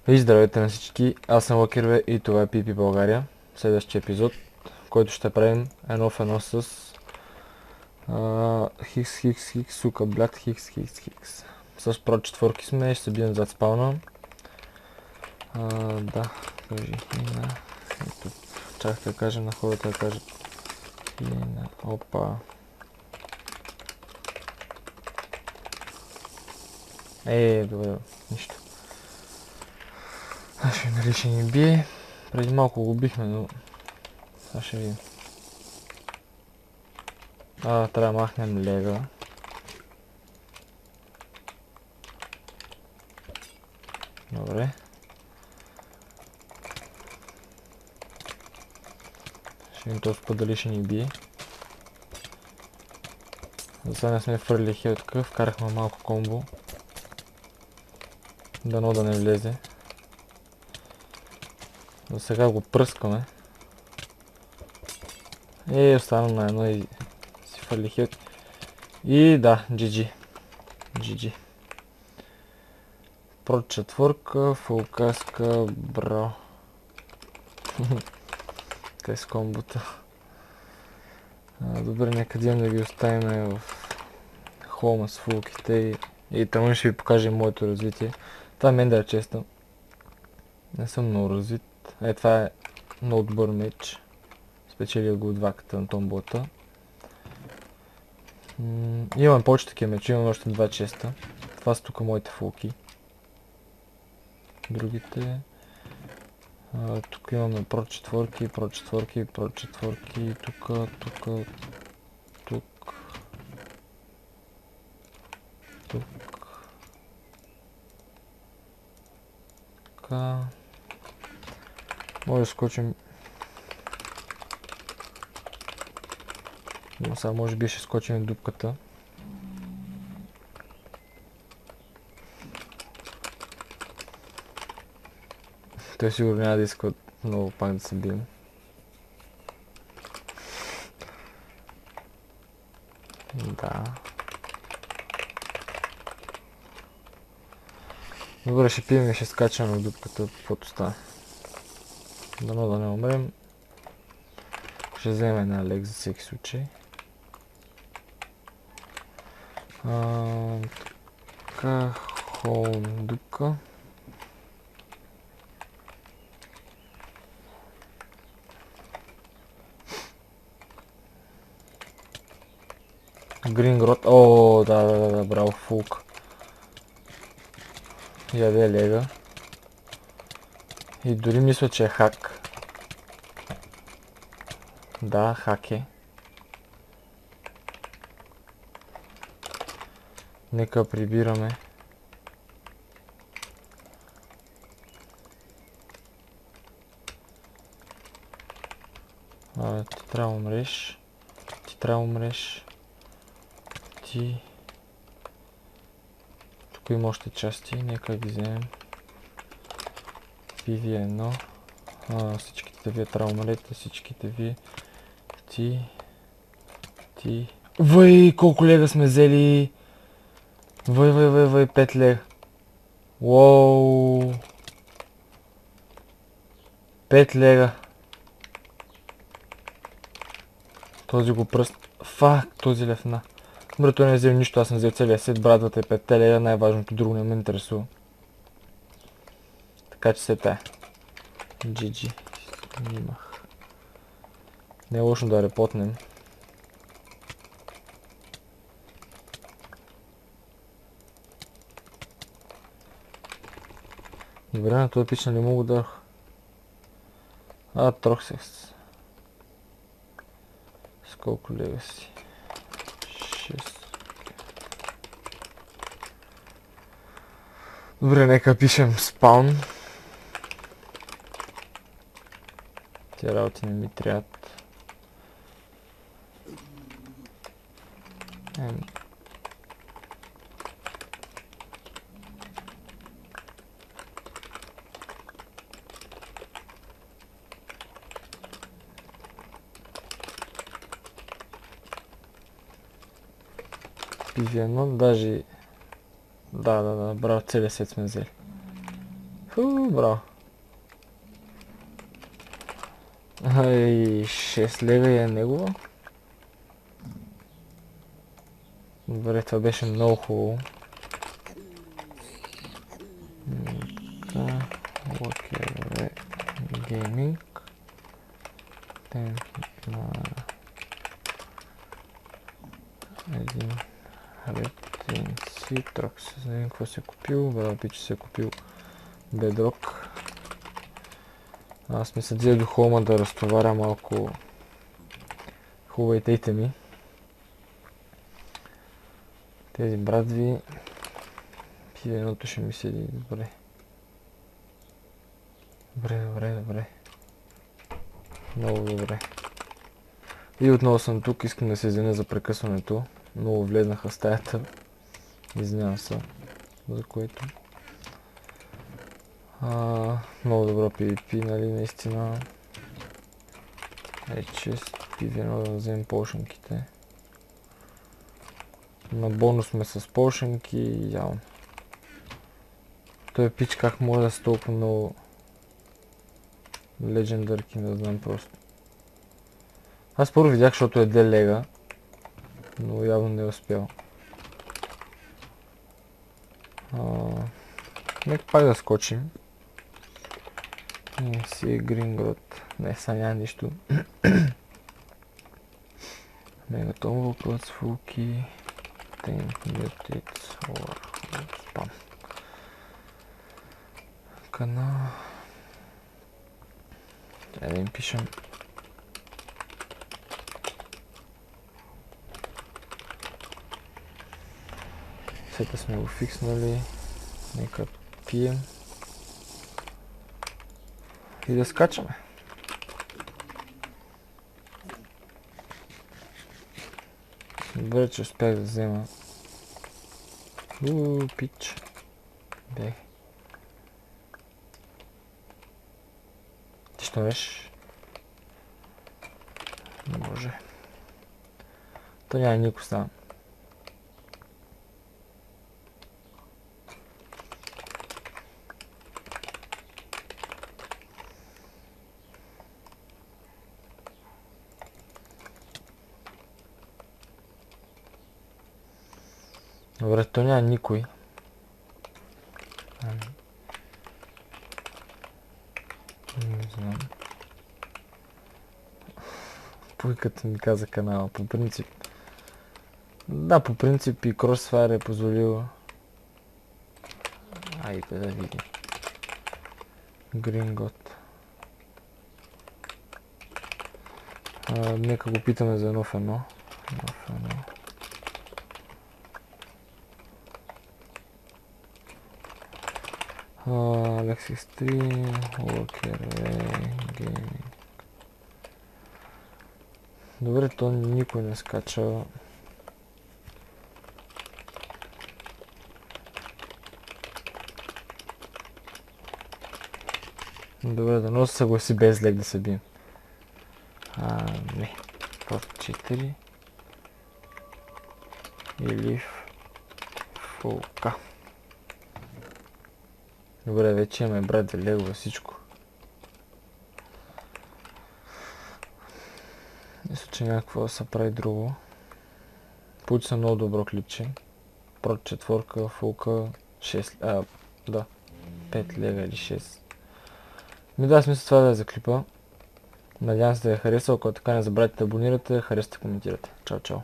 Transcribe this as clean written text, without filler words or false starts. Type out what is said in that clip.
И здравейте на всички, аз съм Лакерве и това е Пипи България. Следващия епизод, в който ще правим едно в едно с Хикс, Хикс, Хикс, сука, блят, Хикс, Хикс, Хикс. С про четвърки сме и ще се бием зад спауна. Да, кажи Хина. Ето, чак да кажем на хората да кажат Хина. Опа. Добре, нищо. Нали ще ни бие. Преди малко го бихме, но сега ще видим. Трябва да махнем лега. Добре. Ще видим този път дали ще ни бие. За сега не сме фърли хил такъв, вкарахме малко комбо. Дано да не влезе. За сега го пръскаме. Остана на едно и си фърли хил. И да, GG. GG. Про четвърка, фулкаска, браво. Те с комбота. Добре, нека да ги оставим в хома с фулките и там ще ви покажем моето развитие. Това мен да е честно. Не съм много развит. Това е много добър меч. Спечелил го от ваката на томбота. Имам повече такива мечи, имам още 2 честа. Това са тук моите фулки. Другите... тук имаме про четвърки, про четвърки, про четвърки, тук. Така. Може да скочим. Но сега може би ще скочим в дупката. Той сигурно няма да иска много пак да се бием. Да. Добре, ще пием и ще скачаме в дупката, каквото стане. Дано да не умрем. Ще вземем една лек за всеки случай. Така, хоум дупка. Грин грот. Да, браво, фулк. Яде лега. И дори мисля, че е хак. Да, хак е. Нека прибираме. Ти трябва да умреш. Ти трябва да умреш. Ти... Тук има още части, нека ги вземем. PV1. Всичките вие трябва да умрете, всичките вие. Ти... Въй, колко лега сме взели! Въй, 5 лега. Уоу! 5 лега. Този го пръст. Фак, този левна. Добре, той не е взел нищо, аз съм взел целия сет, брадвата и 5 лега, най-важното друго не ме интересува. Така че се тая. GG. Снимах. Не е лошо да репотнем. Добре, на този пич не мога да... Трох се. С колко лега си? 6. Добре, нека пишем спаун. Тия работи не ми трябват. PV1, даже... Да, браво, целият сет сме взели. Браво. И 6 лега е негова. Добре, това беше много хубаво. Локер гейминг. На един рептин си. Трак се знаем какво си е купил. Браво, пиче си е купил Bedrock. Аз ми се дия до холма да разтоваря малко хубавите итеми. Тези брадви. Едното ще ми седи добре. Добре. Много добре. И отново съм тук, искам да се извиня за прекъсването. Много влезнаха в стаята. Извинявам се, за което. Много добро PvP, нали, наистина. Чест и вино да вземем полшенките. На бонус сме с полшенки, явно. Той пич как може да са толкова много легендарки, не знам просто. Аз първо видях, защото е 2 лега, но явно не е успял. Нека пак да скочим. Не си Грингрод. Не, сега няма нищо. Мегатон въпрос, фулки. Tank muted or spam. Канал. Трябва да им пишем. Сета сме го фикснали. Нека пием. И да скачаме. Добре, че успях да взема. Пич. Бех. Ти що веш? Не може. То няма никой стана. Добре, то няма никой. Не знам. Пуйката ми каза канала, по принцип. Да, по принцип и Crossfire е позволил. Айде да видим. Грингот. Нека го питаме за нов едно. Alexis 3, Walker, Gaming. Добре, то никой не скача. Добре, да но се съгласи без лек да се бием. Не. Просто 4. Или фулка. Добре, вече имаме брат да легва всичко. Мисля, че някакво да се прави друго. Получи са много добро клипче. Прот 4, фулка 6, да, 5 лега или 6. Ми да, смисъл това да е за клипа. Надявам се да ви е харесал, ако така не забравяйте да абонирате, харесате, коментирате. Чао, чао.